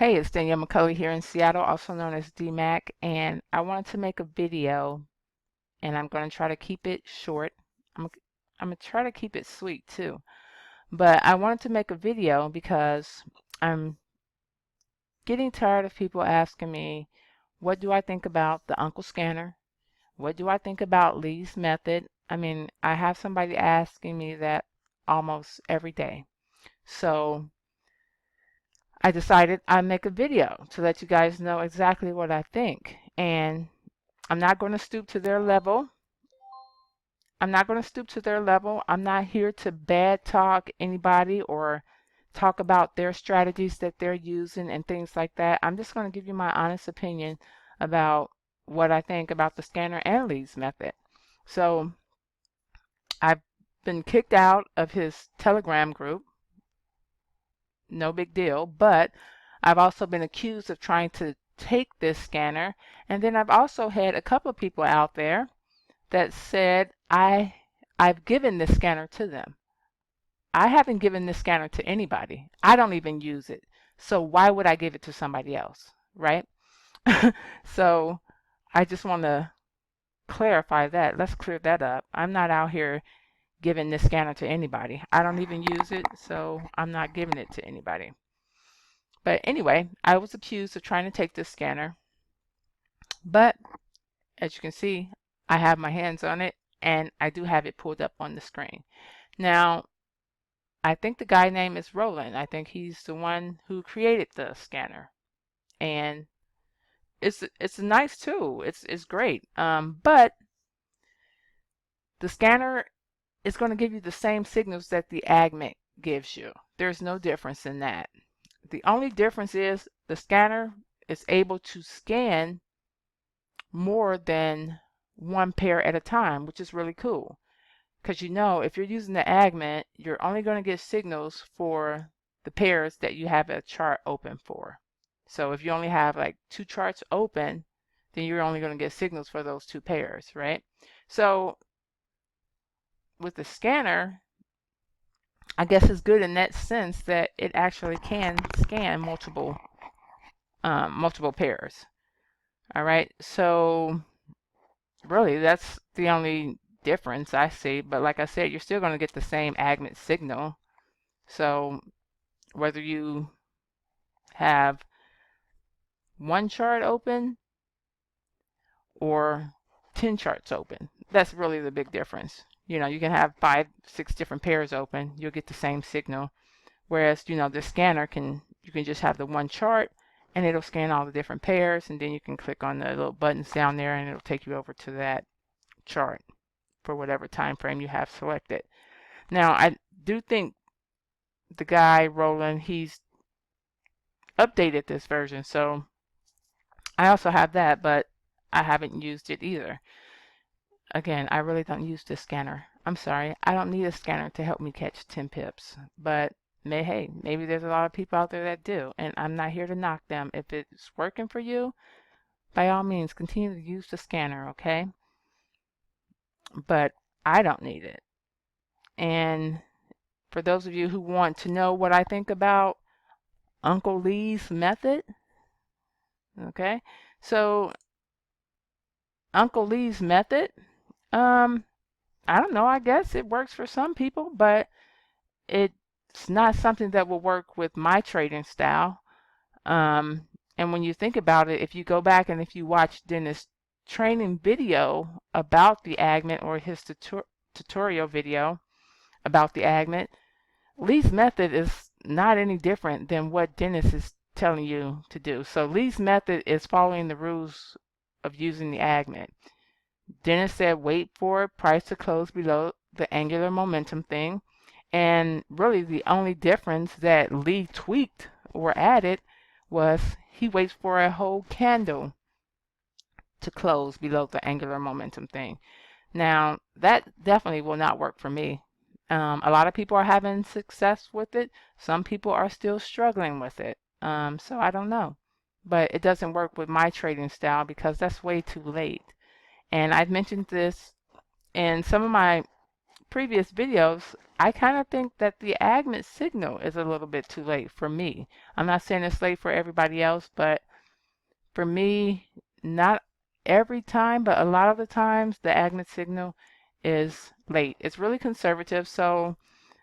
Hey, it's Danielle McCulley here in Seattle, also known as DMAC, and I wanted to make a video, and I'm going to try to keep it short. I'm going to try to keep it sweet too. But I wanted to make a video because I'm getting tired of people asking me, what do I think about the Uncle Scanner? What do I think about Lee's method? I mean, I have somebody asking me that almost every day. So I decided I'd make a video to let you guys know exactly what I think. And I'm not going to stoop to their level. I'm not going to stoop to their level. I'm not here to bad talk anybody or talk about their strategies that they're using and things like that. I'm just going to give you my honest opinion about what I think about the scanner and Lee's method. So I've been kicked out of his Telegram group. No big deal, but I've also been accused of trying to take this scanner, and then I've also had a couple of people out there that said I've given this scanner to them. I haven't given this scanner to anybody. I don't even use it. So why would I give it to somebody else, right? So I just want to clarify that. Let's clear that up. I'm not out here giving this scanner to anybody. I don't even use it, so I'm not giving it to anybody. But anyway, I was accused of trying to take this scanner, but as you can see, I have my hands on it and I do have it pulled up on the screen. Now, I think the guy name is Roland. I think he's the one who created the scanner, and it's a nice tool. It's great. But the scanner is going to give you the same signals that the Agment gives you. There's no difference in that. The only difference is the scanner is able to scan more than one pair at a time, which is really cool. Because if you're using the Agment, you're only going to get signals for the pairs that you have a chart open for. So if you only have like two charts open, then you're only going to get signals for those two pairs, right? So with the scanner, I guess it's good in that sense that it actually can scan multiple pairs. All right, so really that's the only difference I see. But like I said, you're still going to get the same Agment signal. So whether you have one chart open or 10 charts open, that's really the big difference. You can have 5, 6 different pairs open, you'll get the same signal. Whereas, the scanner you can just have the one chart and it'll scan all the different pairs, and then you can click on the little buttons down there and it'll take you over to that chart for whatever time frame you have selected. Now, I do think the guy Roland, he's updated this version, so I also have that, but I haven't used it either. Again, I really don't use this scanner. I'm sorry, I don't need a scanner to help me catch 10 pips, but hey, maybe there's a lot of people out there that do, and I'm not here to knock them. If it's working for you, by all means, continue to use the scanner, okay? But I don't need it. And for those of you who want to know what I think about Uncle Lee's method, okay? So Uncle Lee's method, I don't know, I guess it works for some people, but it's not something that will work with my trading style. And when you think about it, if you go back and if you watch Dennis' training video about the Agment, or his tutorial video about the Agment, Lee's method is not any different than what Dennis is telling you to do. So Lee's method is following the rules of using the Agment. Dennis said wait for price to close below the angular momentum thing. And really the only difference that Lee tweaked or added was he waits for a whole candle to close below the angular momentum thing. Now, that definitely will not work for me. A lot of people are having success with it. Some people are still struggling with it. So I don't know. But it doesn't work with my trading style because that's way too late. And I've mentioned this in some of my previous videos, I kind of think that the agment signal is a little bit too late for me. I'm not saying it's late for everybody else, but for me, not every time, but a lot of the times, the agment signal is late. It's really conservative, so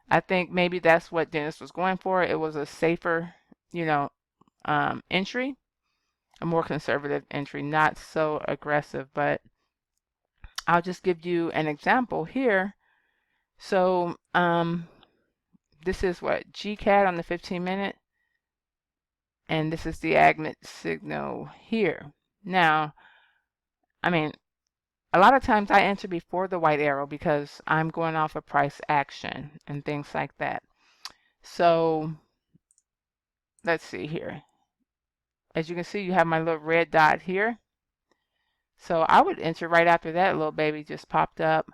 I think maybe that's what Dennis was going for. It was a safer, you know, entry, a more conservative entry, not so aggressive. But I'll just give you an example here. So this is what GCAT on the 15-minute, and this is the agment signal here. Now, I mean, a lot of times I enter before the white arrow because I'm going off of price action and things like that. So let's see here. As you can see, you have my little red dot here. So I would enter right after that little baby just popped up.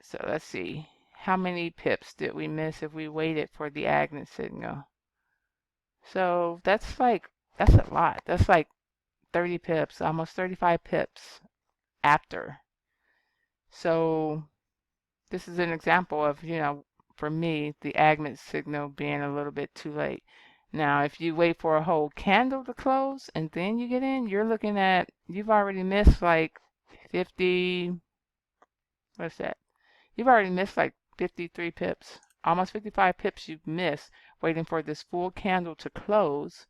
So let's see. How many pips did we miss if we waited for the agnet signal? So that's a lot. That's like 30 pips, almost 35 pips after. So this is an example of, for me, the agment signal being a little bit too late. Now, if you wait for a whole candle to close and then you get in, you're looking at, you've already missed like 50, what's that? You've already missed like 53 pips, almost 55 pips you've missed waiting for this full candle to close.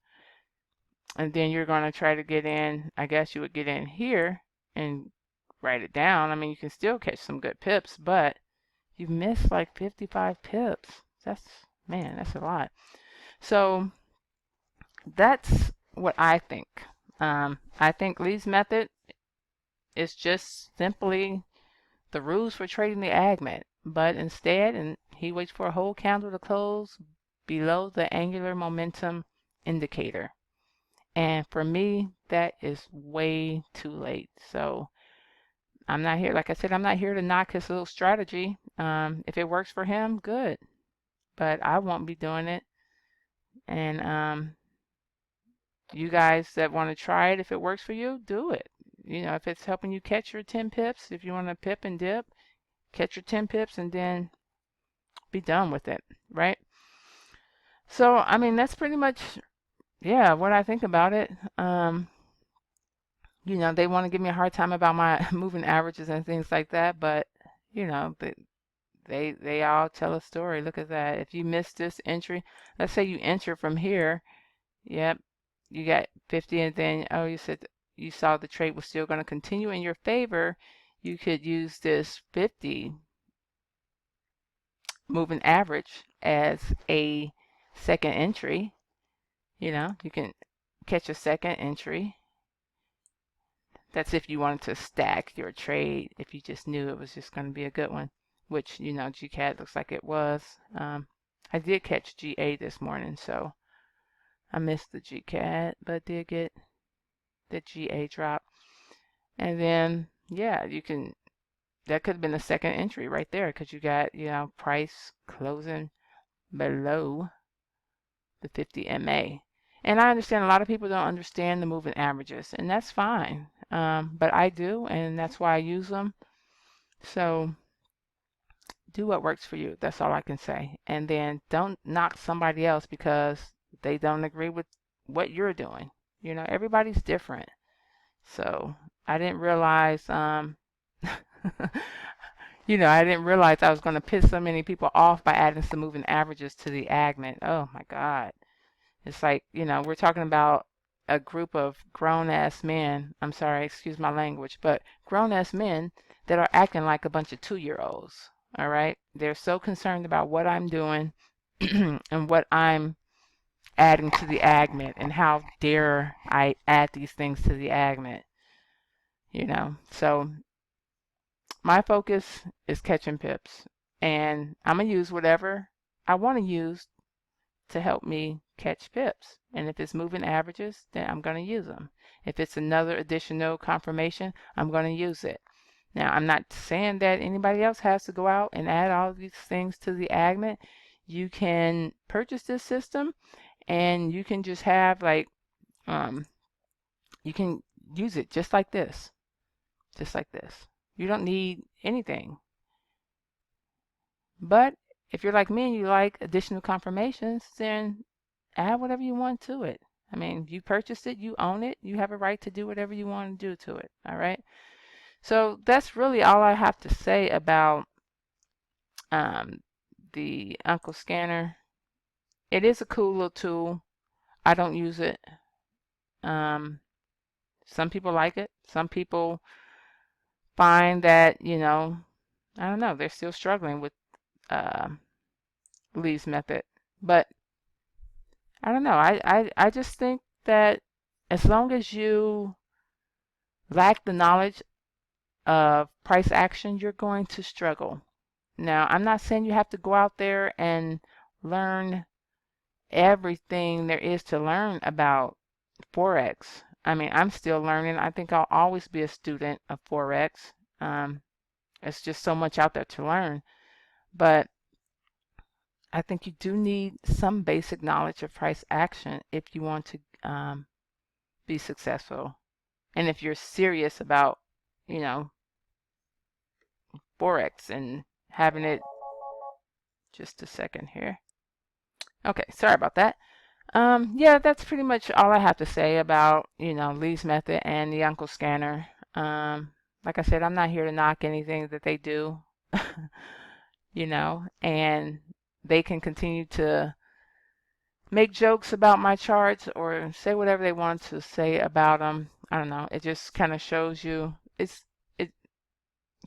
And then you're going to try to get in, I guess you would get in here and write it down. I mean, you can still catch some good pips, but you've missed like 55 pips. Man, that's a lot. So that's what I think. I think Lee's method is just simply the rules for trading the agment, but instead, and he waits for a whole candle to close below the angular momentum indicator. And for me, that is way too late. So I'm not here, like I said, I'm not here to knock his little strategy. If it works for him, good. But I won't be doing it. And you guys that want to try it, if it works for you, do it. If it's helping you catch your 10 pips, if you want to pip and dip, catch your 10 pips and then be done with it, right? So, I mean, that's pretty much, yeah, what I think about it. They want to give me a hard time about my moving averages and things like that, but, they all tell a story. Look at that. If you miss this entry, let's say you enter from here, yep, you got 50 and then, oh, you said you saw the trade was still going to continue in your favor. You could use this 50 moving average as a second entry. You can catch a second entry. That's if you wanted to stack your trade, if you just knew it was just going to be a good one, which, GCAT looks like it was. I did catch GA this morning, so I missed the GCAT, but did get the GA drop. And then, yeah, that could have been the second entry right there because you got, price closing below the 50 MA. And I understand a lot of people don't understand the moving averages, and that's fine. But I do, and that's why I use them. So do what works for you. That's all I can say. And then don't knock somebody else because they don't agree with what you're doing. Everybody's different. So I didn't realize, I didn't realize I was going to piss so many people off by adding some moving averages to the agment. Oh my God. It's like, we're talking about a group of grown-ass men, I'm sorry, excuse my language, but grown-ass men that are acting like a bunch of 2-year-olds, all right? They're so concerned about what I'm doing and what I'm adding to the agment and how dare I add these things to the agment, So my focus is catching pips, and I'm going to use whatever I want to use to help me catch pips. And if it's moving averages, then I'm going to use them. If it's another additional confirmation, I'm going to use it. Now, I'm not saying that anybody else has to go out and add all these things to the agment. You can purchase this system and you can just have you can use it just like this. Just like this. You don't need anything. But if you're like me and you like additional confirmations, then add whatever you want to it. I mean, you purchased it, you own it, you have a right to do whatever you want to do to it. All right. So that's really all I have to say about um, the Uncle Scanner. It is a cool little tool. I don't use it. Um, some people like it. Some people find that, I don't know, they're still struggling with uh, Lee's method. But I don't know. I just think that as long as you lack the knowledge of price action, you're going to struggle. Now, I'm not saying you have to go out there and learn everything there is to learn about Forex. I mean, I'm still learning. I think I'll always be a student of Forex. Um, it's just so much out there to learn. But I think you do need some basic knowledge of price action if you want to be successful. And if you're serious about, you know, Forex and having it, just a second here. Okay, sorry about that. Yeah, that's pretty much all I have to say about, Lee's method and the Uncle Scanner. Like I said, I'm not here to knock anything that they do, and they can continue to make jokes about my charts or say whatever they want to say about them. I don't know. It just kind of shows you, it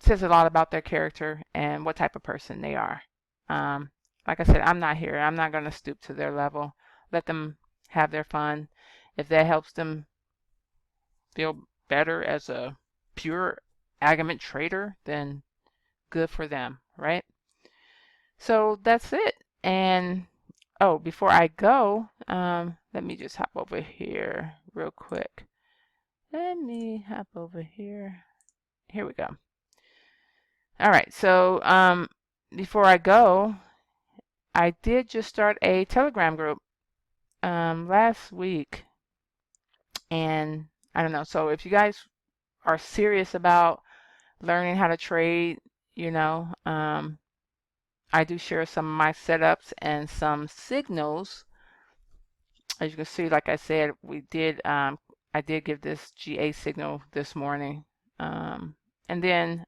says a lot about their character and what type of person they are. Um, like I said, I'm not here. I'm not going to stoop to their level. Let them have their fun. If that helps them feel better as a pure agament trader, then good for them, right? So that's it. And oh, before I go, let me just hop over here real quick. Let me hop over here. Here we go. All right, so before I go, I did just start a Telegram group last week, and I don't know. So if you guys are serious about learning how to trade, you know, um, I do share some of my setups and some signals. As you can see, like I said, I did give this GA signal this morning, and then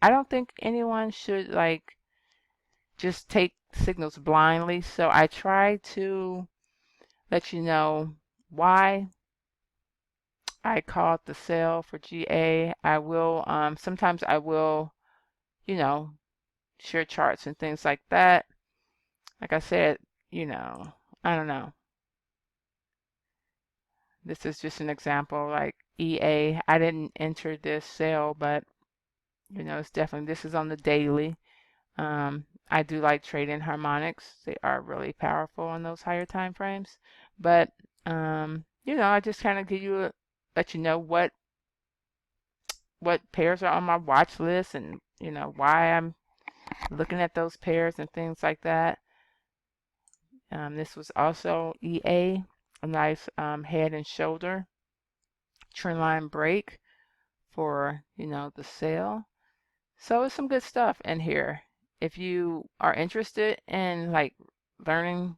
I don't think anyone should like just take signals blindly. So I try to let you know why I called the sale for GA. I will, sometimes I will, you know, share charts and things like that. Like I said, I don't know. This is just an example, like EA. I didn't enter this sale, but it's definitely, this is on the daily. I do like trading harmonics. They are really powerful on those higher time frames. But I just kind of let you know what pairs are on my watch list and why I'm looking at those pairs and things like that. This was also EA, a nice head and shoulder trend line break for the sale. So it's some good stuff in here. If you are interested in like learning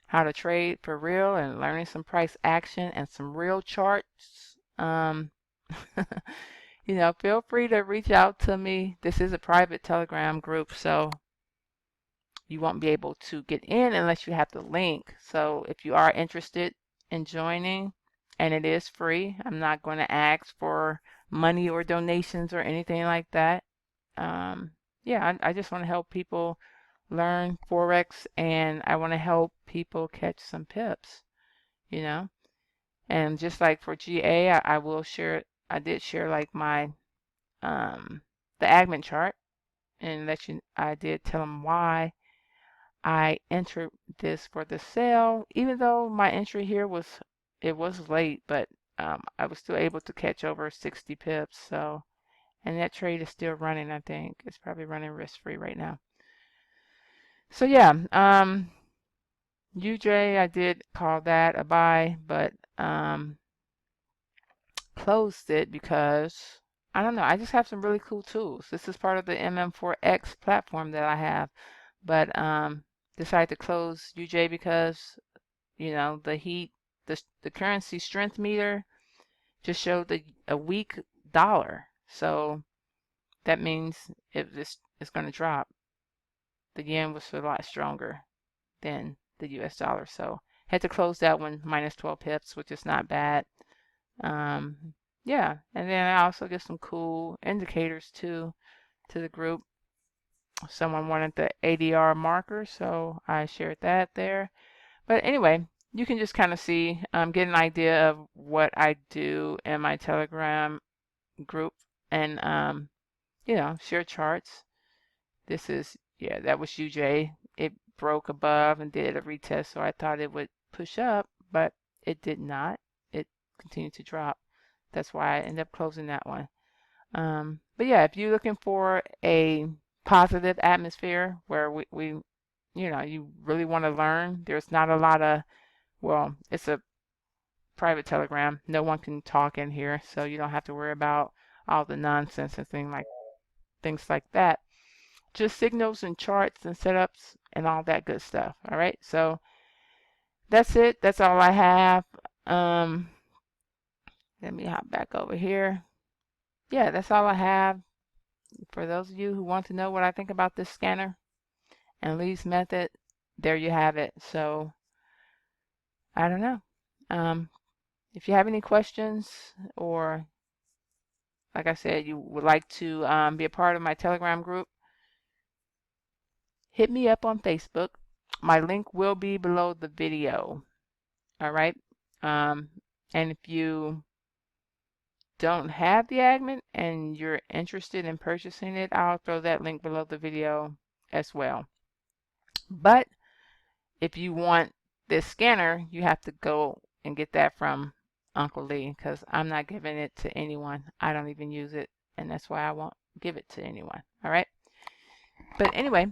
how to trade for real and learning some price action and some real charts, feel free to reach out to me. This is a private Telegram group, so you won't be able to get in unless you have the link. So if you are interested in joining, and it is free, I'm not going to ask for money or donations or anything like that. Yeah, I just want to help people learn Forex and I want to help people catch some pips, you know. And just like for GA, I will share, I did share like my, the Agment chart and I did tell them why I entered this for the sale, even though my entry here it was late, but I was still able to catch over 60 pips. So, and that trade is still running, I think. It's probably running risk-free right now. So yeah, UJ, I did call that a buy, but closed it because I don't know. I just have some really cool tools. This is part of the MM4X platform that I have, but decided to close UJ because the heat, the currency strength meter just showed a weak dollar. So that means it's going to drop. The yen was a lot stronger than the US dollar. So had to close that one minus 12 pips, which is not bad. Yeah, and then I also get some cool indicators too to the group. Someone wanted the ADR marker, so I shared that there. But anyway, you can just kind of see, get an idea of what I do in my Telegram group, and share charts. This is, yeah, that was UJ. It broke above and did a retest, so I thought it would push up, but it did not. It continued to drop. That's why I ended up closing that one. But yeah, if you're looking for a positive atmosphere where you really want to learn, there's not a lot of, well, it's a private Telegram. No one can talk in here, so you don't have to worry about all the nonsense and things like that. Just signals and charts and setups and all that good stuff. All right, so that's it. That's all I have. Um, Let me hop back over here. Yeah, that's all I have. For those of you who want to know what I think about this scanner and Lee's method, there you have it. So I don't know. If you have any questions, or like I said, you would like to be a part of my Telegram group, hit me up on Facebook. My link will be below the video. All right. Um, and if you don't have the admin and you're interested in purchasing it, I'll throw that link below the video as well. But if you want this scanner, you have to go and get that from Uncle Lee, because I'm not giving it to anyone. I don't even use it, and that's why I won't give it to anyone. All right. But anyway,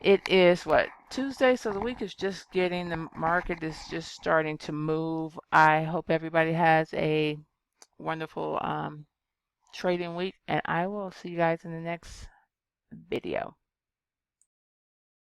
it is what, Tuesday, so the week is just getting, the market is just starting to move. I hope everybody has a wonderful trading week, and I will see you guys in the next video.